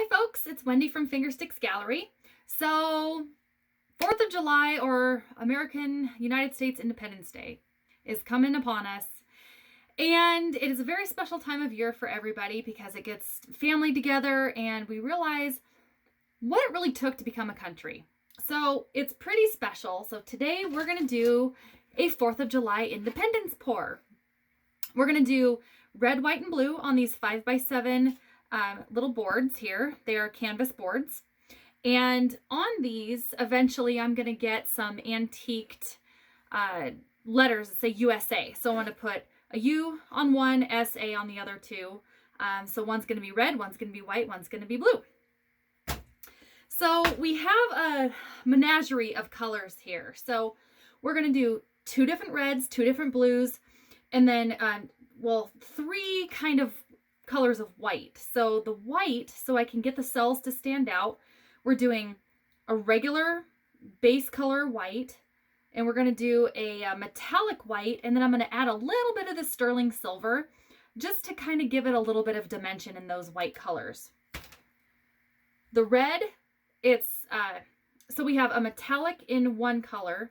Hi folks, it's Wendy from Fingersticks Gallery. So 4th of July, or American United States Independence Day, is coming upon us. And it is a very special time of year for everybody because it gets family together and we realize what it really took to become a country. So it's pretty special. So today we're going to do a 4th of July Independence pour. We're going to do red, white, and blue on these 5x7 little boards here. They are canvas boards. And on these, eventually I'm going to get some antiqued letters that say USA. So I'm going to put a U on one, SA on the other two. So one's going to be red, one's going to be white, one's going to be blue. So we have a menagerie of colors here. So we're going to do 2 different reds, 2 different blues, and then, 3 kind of colors of white. So the white, so I can get the cells to stand out, we're doing a regular base color white, and we're going to do a metallic white, and then I'm going to add a little bit of the sterling silver just to kind of give it a little bit of dimension in those white colors. The red, it's so we have a metallic in one color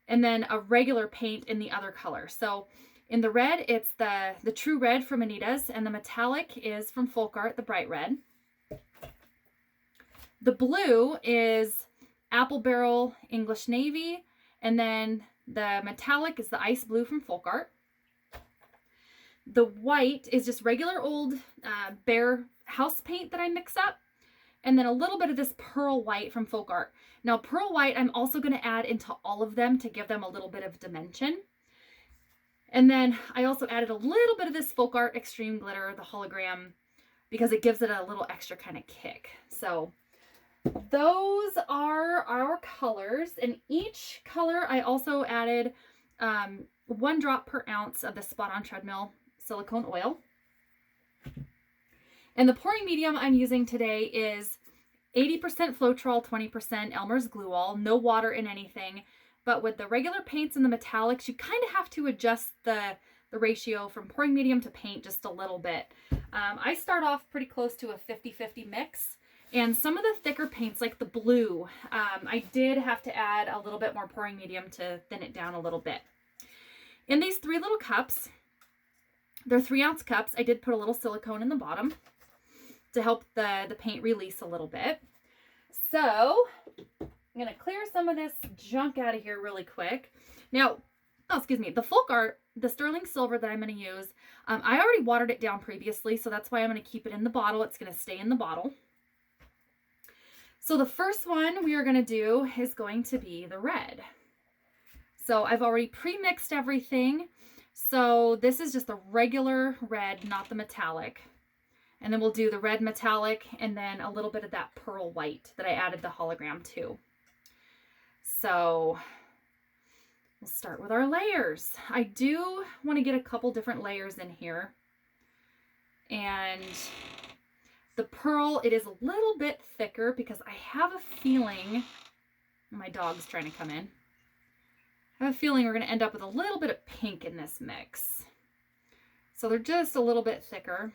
and then a regular paint in the other color. So in the red, it's the True Red from Anita's, and the metallic is from Folk Art, the Bright Red. The blue is Apple Barrel English Navy, and then the metallic is the Ice Blue from Folk Art. The white is just regular old Behr house paint that I mix up, and then a little bit of this pearl white from Folk Art. Now, pearl white I'm also going to add into all of them to give them a little bit of dimension. And then I also added a little bit of this Folk Art Extreme Glitter, the hologram, because it gives it a little extra kind of kick. So those are our colors. And each color I also added 1 drop per ounce of the Spot On Treadmill silicone oil. And the pouring medium I'm using today is 80% Floetrol, 20% Elmer's Glue All, no water in anything. But with the regular paints and the metallics, you kind of have to adjust the ratio from pouring medium to paint just a little bit. I start off pretty close to a 50-50 mix. And some of the thicker paints, like the blue, I did have to add a little bit more pouring medium to thin it down a little bit. In these 3 little cups, they're 3-ounce cups. I did put a little silicone in the bottom to help the paint release a little bit. So I'm going to clear some of this junk out of here really quick. Now, the Folk Art, the sterling silver that I'm going to use, I already watered it down previously, so that's why I'm going to keep it in the bottle. It's going to stay in the bottle. So the first one we are going to do is going to be the red. So I've already pre-mixed everything. So this is just a regular red, not the metallic. And then we'll do the red metallic and then a little bit of that pearl white that I added the hologram to. So we'll start with our layers. I do want to get a couple different layers in here. And the pearl, it is a little bit thicker because I have a feeling, my dog's trying to come in. I have a feeling we're going to end up with a little bit of pink in this mix. So they're just a little bit thicker.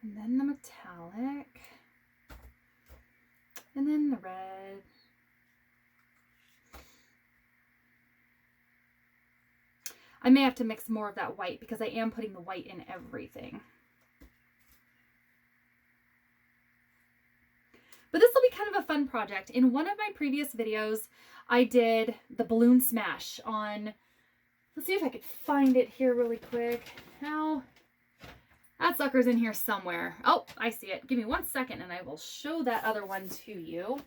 And then the metallic, and then the red. I may have to mix more of that white because I am putting the white in everything. But this will be kind of a fun project. In one of my previous videos, I did the balloon smash on, let's see if I could find it here really quick. Now, that sucker's in here somewhere. Oh, I see it. Give me 1 second and I will show that other one to you.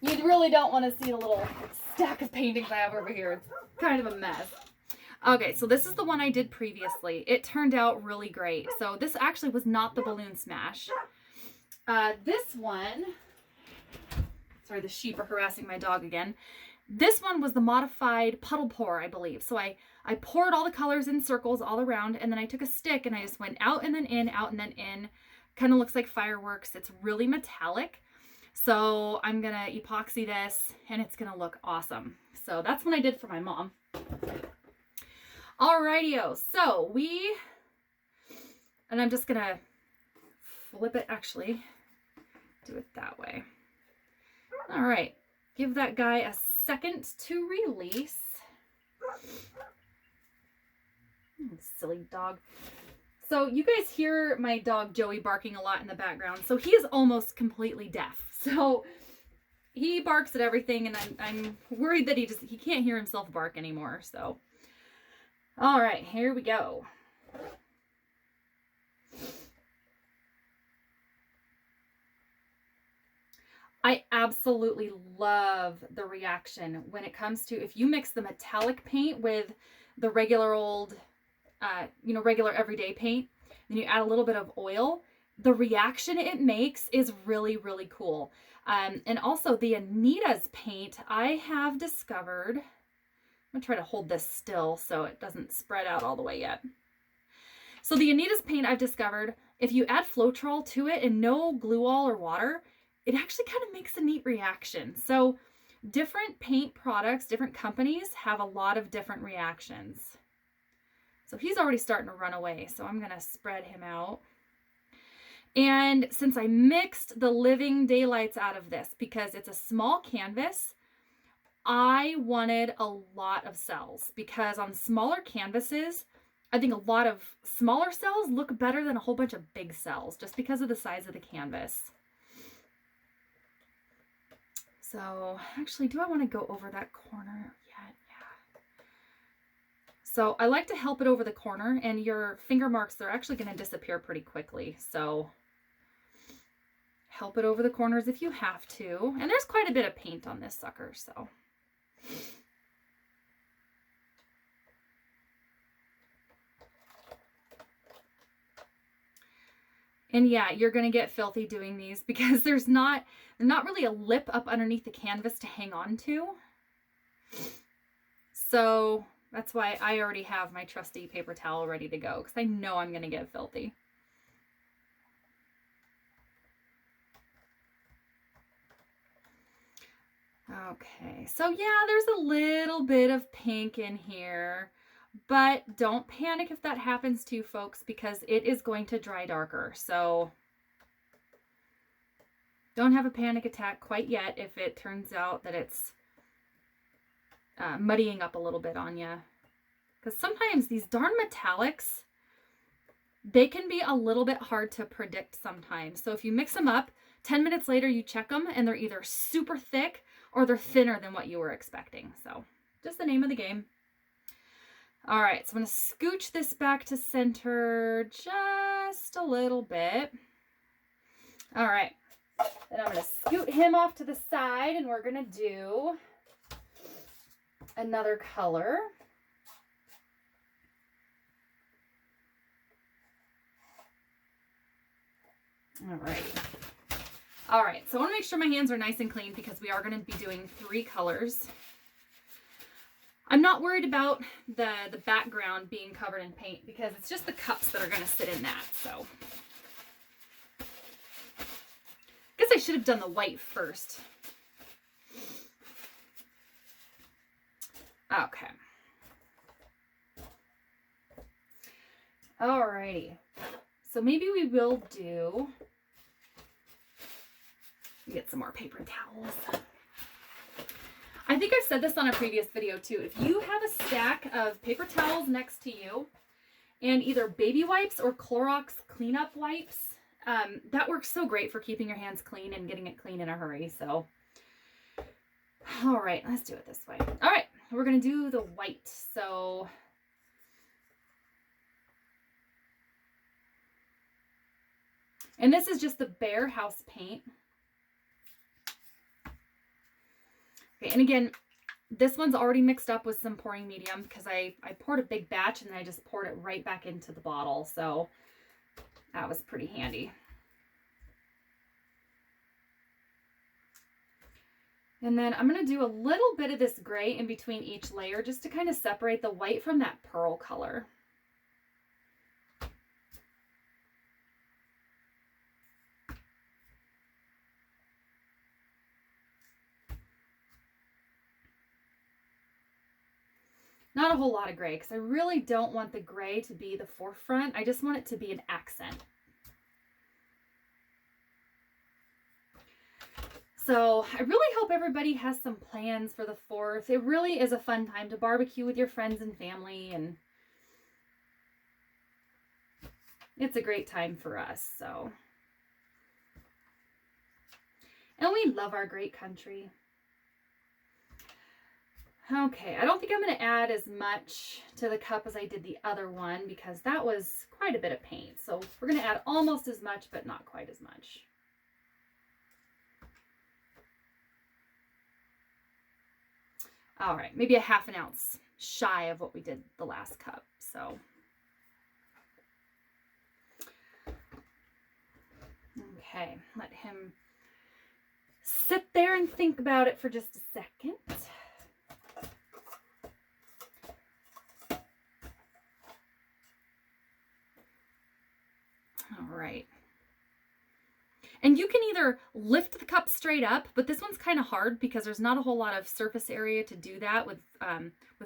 You really don't want to see the little stack of paintings I have over here. It's kind of a mess. Okay, so this is the one I did previously. It turned out really great. So this actually was not the balloon smash. This one, sorry, the sheep are harassing my dog again. This one was the modified puddle pour, I believe. So I poured all the colors in circles all around, and then I took a stick and I just went out and then in, out and then in. Kind of looks like fireworks. It's really metallic. So I'm going to epoxy this and it's going to look awesome. So that's what I did for my mom. Alrighty-o. So and I'm just going to flip it, actually, do it that way. All right. Give that guy a second to release. Silly dog. So you guys hear my dog Joey barking a lot in the background. So he is almost completely deaf. So he barks at everything, and I'm worried that he can't hear himself bark anymore. So, all right, here we go. I absolutely love the reaction when it comes to, if you mix the metallic paint with the regular old, regular everyday paint, and you add a little bit of oil, the reaction it makes is really, really cool. And also the Anita's paint, I have discovered, I'm gonna try to hold this still so it doesn't spread out all the way yet. So the Anita's paint, I've discovered, if you add Floetrol to it and no glue all or water, it actually kind of makes a neat reaction. So different paint products, different companies have a lot of different reactions. So he's already starting to run away, so I'm gonna spread him out. And since I mixed the Living Daylights out of this, because it's a small canvas, I wanted a lot of cells, because on smaller canvases, I think a lot of smaller cells look better than a whole bunch of big cells, just because of the size of the canvas. So actually, do I want to go over that corner yet? Yeah. So I like to help it over the corner, and your finger marks, they're actually going to disappear pretty quickly. So help it over the corners if you have to. And there's quite a bit of paint on this sucker, so. And yeah, you're going to get filthy doing these because there's not really a lip up underneath the canvas to hang on to. So that's why I already have my trusty paper towel ready to go, because I know I'm going to get filthy. Okay, so yeah, there's a little bit of pink in here, but don't panic if that happens to you, folks, because it is going to dry darker. So don't have a panic attack quite yet if it turns out that it's muddying up a little bit on you. Because sometimes these darn metallics, they can be a little bit hard to predict sometimes. So if you mix them up, 10 minutes later you check them and they're either super thick or they're thinner than what you were expecting. So just the name of the game. All right, so I'm going to scooch this back to center just a little bit. All right, then I'm going to scoot him off to the side, and we're going to do another color. All right. All right, so I want to make sure my hands are nice and clean because we are going to be doing 3 colors. I'm not worried about the background being covered in paint because it's just the cups that are going to sit in that. So I guess I should have done the white first. Okay. Alrighty. So maybe we will do, get some more paper towels. I think I've said this on a previous video too. If you have a stack of paper towels next to you and either baby wipes or Clorox cleanup wipes, that works so great for keeping your hands clean and getting it clean in a hurry. So, all right, let's do it this way. All right, we're going to do the white. So, and this is just the Behr House paint. Okay, and again, this one's already mixed up with some pouring medium because I poured a big batch and then I just poured it right back into the bottle. So that was pretty handy. And then I'm going to do a little bit of this gray in between each layer just to kind of separate the white from that pearl color. Not a whole lot of gray, because I really don't want the gray to be the forefront. I just want it to be an accent. So I really hope everybody has some plans for the 4th. It really is a fun time to barbecue with your friends and family, and it's a great time for us. So, and we love our great country. Okay, I don't think I'm going to add as much to the cup as I did the other one, because that was quite a bit of paint. So we're going to add almost as much, but not quite as much. All right, maybe a ½ ounce shy of what we did the last cup. So, okay, let him sit there and think about it for just a second. All right. And you can either lift the cup straight up, but this one's kind of hard because there's not a whole lot of surface area to do that with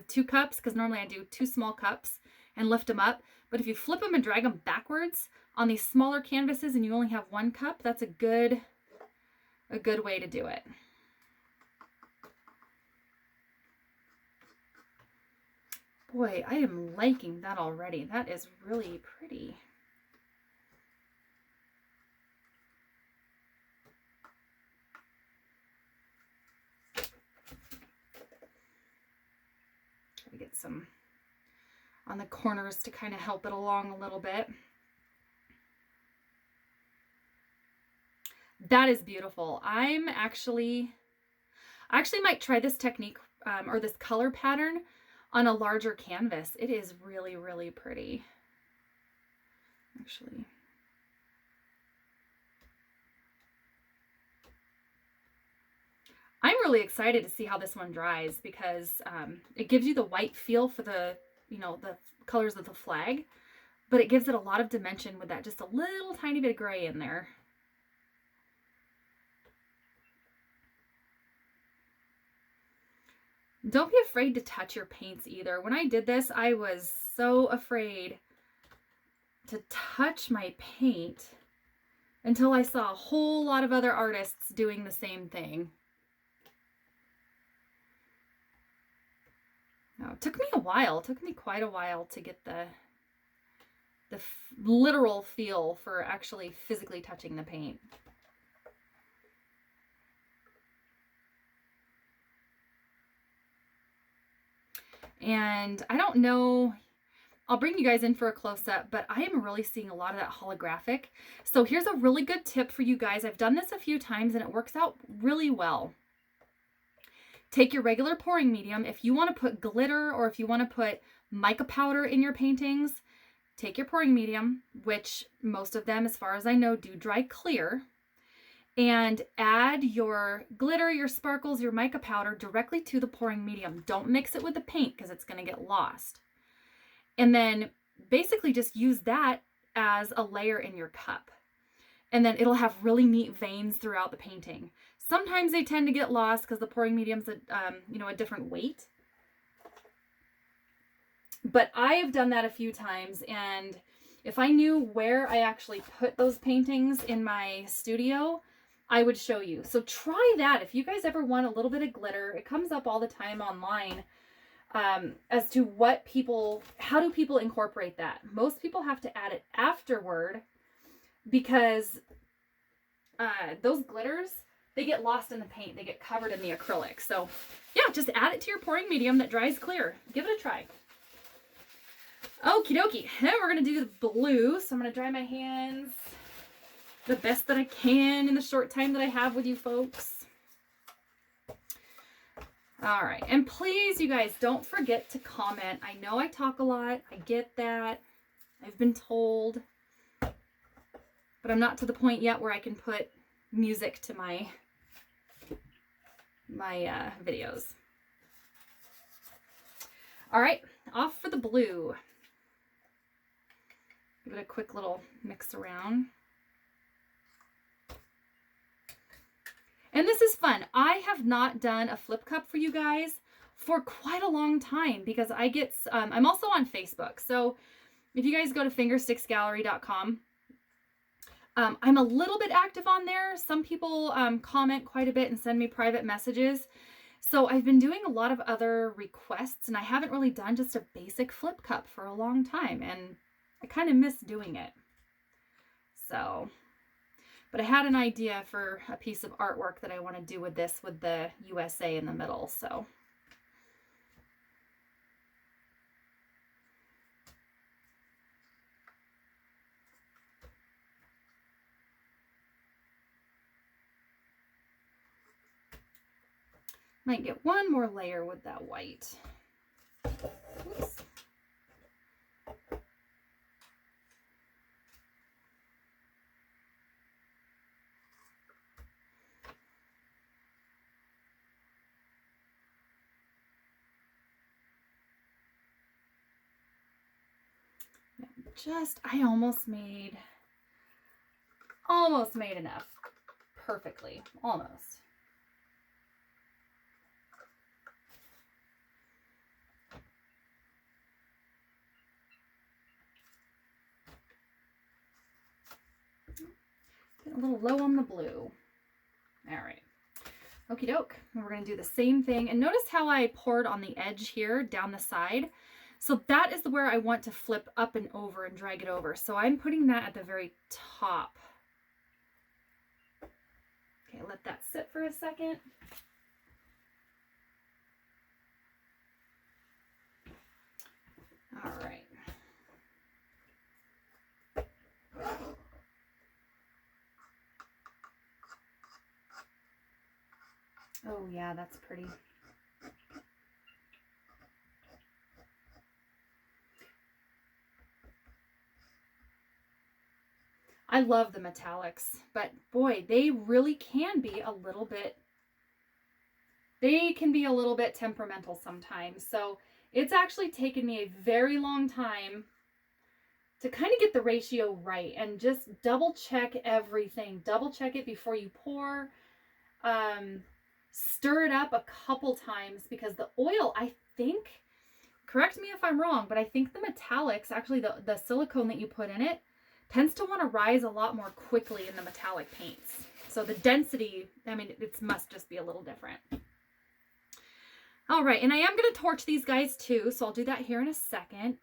2 cups, because normally I do 2 small cups and lift them up. But if you flip them and drag them backwards on these smaller canvases and you only have 1 cup, that's a good way to do it. Boy, I am liking that already. That is really pretty. Get some on the corners to kind of help it along a little bit. That is beautiful. I actually might try this technique or this color pattern on a larger canvas. It is really, really pretty. Actually, I'm really excited to see how this one dries, because it gives you the white feel for the, the colors of the flag, but it gives it a lot of dimension with that just a little tiny bit of gray in there. Don't be afraid to touch your paints either. When I did this, I was so afraid to touch my paint until I saw a whole lot of other artists doing the same thing. Now, it took me a while. It took me quite a while to get the literal feel for actually physically touching the paint. And I don't know, I'll bring you guys in for a close-up, but I am really seeing a lot of that holographic. So here's a really good tip for you guys. I've done this a few times and it works out really well. Take your regular pouring medium. If you want to put glitter or if you want to put mica powder in your paintings, take your pouring medium, which most of them, as far as I know, do dry clear, and add your glitter, your sparkles, your mica powder directly to the pouring medium. Don't mix it with the paint because it's going to get lost. And then basically just use that as a layer in your cup. And then it'll have really neat veins throughout the painting. Sometimes they tend to get lost because the pouring medium's a different weight. But I have done that a few times, and if I knew where I actually put those paintings in my studio, I would show you. So try that. If you guys ever want a little bit of glitter, it comes up all the time online as to how do people incorporate that. Most people have to add it afterward because those glitters, they get lost in the paint. They get covered in the acrylic. So yeah, just add it to your pouring medium that dries clear. Give it a try. Okie dokie. Then we're going to do the blue. So I'm going to dry my hands the best that I can in the short time that I have with you folks. All right. And please, you guys, don't forget to comment. I know I talk a lot. I get that. I've been told. But I'm not to the point yet where I can put music to my videos. All right. Off for the blue. Give it a quick little mix around. And this is fun. I have not done a flip cup for you guys for quite a long time because I get, I'm also on Facebook. So if you guys go to fingersticksgallery.com, I'm a little bit active on there. Some people comment quite a bit and send me private messages. So I've been doing a lot of other requests, and I haven't really done just a basic flip cup for a long time, and I kind of miss doing it. So, but I had an idea for a piece of artwork that I want to do with this, with the USA in the middle. So might get one more layer with that white. Oops. I almost made enough perfectly, almost. Getting a little low on the blue. All right. Okie doke. And we're going to do the same thing. And notice how I poured on the edge here down the side. So that is where I want to flip up and over and drag it over. So I'm putting that at the very top. Okay, let that sit for a second. All right. Oh yeah, that's pretty. I love the metallics, but boy, they really can be a little bit, temperamental sometimes. So it's actually taken me a very long time to kind of get the ratio right, and just double check everything. Double check it before you pour. Stir it up a couple times, because the oil, I think, correct me if I'm wrong, but I think the metallics, actually the silicone that you put in it, tends to want to rise a lot more quickly in the metallic paints. So the density, I mean, it must just be a little different. All right, and I am going to torch these guys too, so I'll do that here in a second.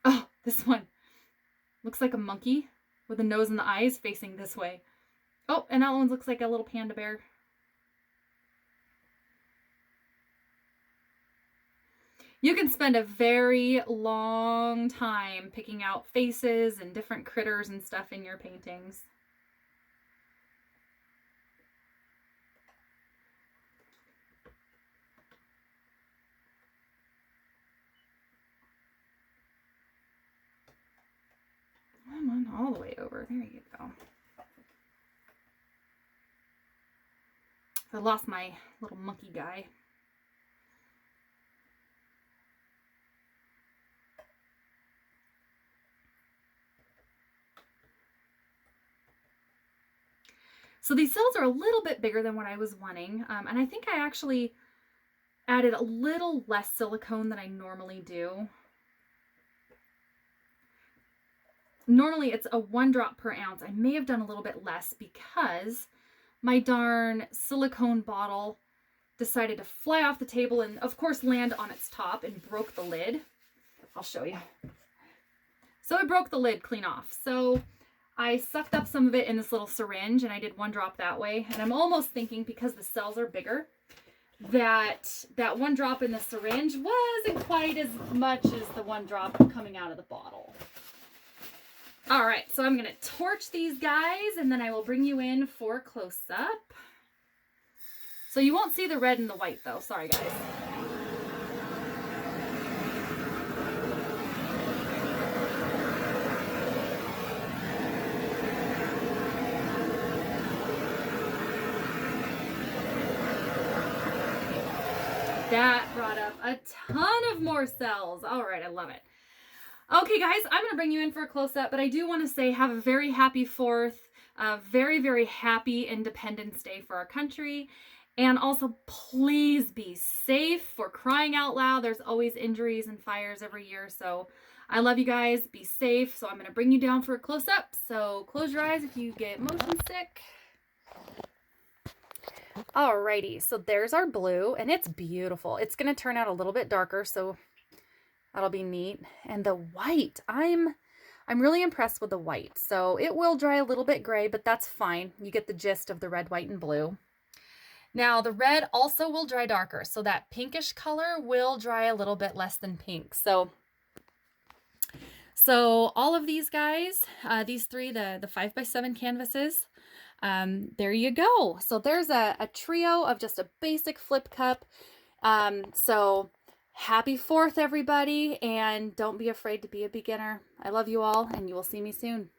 Oh, this one looks like a monkey with the nose and the eyes facing this way. Oh, and that one looks like a little panda bear. You can spend a very long time picking out faces and different critters and stuff in your paintings. Come on, all the way over. There you go. I lost my little monkey guy. So these cells are a little bit bigger than what I was wanting. And I think I actually added a little less silicone than I normally do. Normally it's a 1 drop per ounce. I may have done a little bit less because my darn silicone bottle decided to fly off the table and of course land on its top and broke the lid. I'll show you. So it broke the lid clean off. So I sucked up some of it in this little syringe, and I did 1 drop that way. And I'm almost thinking, because the cells are bigger, that 1 drop in the syringe wasn't quite as much as the 1 drop coming out of the bottle. All right, so I'm going to torch these guys, and then I will bring you in for close-up. So you won't see the red and the white, though. Sorry, guys. That brought up a ton of more cells. All right, I love it. Okay, guys, I'm going to bring you in for a close-up, but I do want to say have a very happy 4th, very, very happy Independence Day for our country. And also, please be safe, for crying out loud. There's always injuries and fires every year. So I love you guys. Be safe. So I'm going to bring you down for a close-up. So close your eyes if you get motion sick. Alrighty, so there's our blue, and it's beautiful. It's going to turn out a little bit darker, so that'll be neat. And the white, I'm really impressed with the white. So it will dry a little bit gray, but that's fine. You get the gist of the red, white, and blue. Now the red also will dry darker, so that pinkish color will dry a little bit less than pink. So all of these guys, these three, the 5x7 canvases, there you go. So there's a trio of just a basic flip cup. So happy 4th, everybody, and don't be afraid to be a beginner. I love you all, and you will see me soon.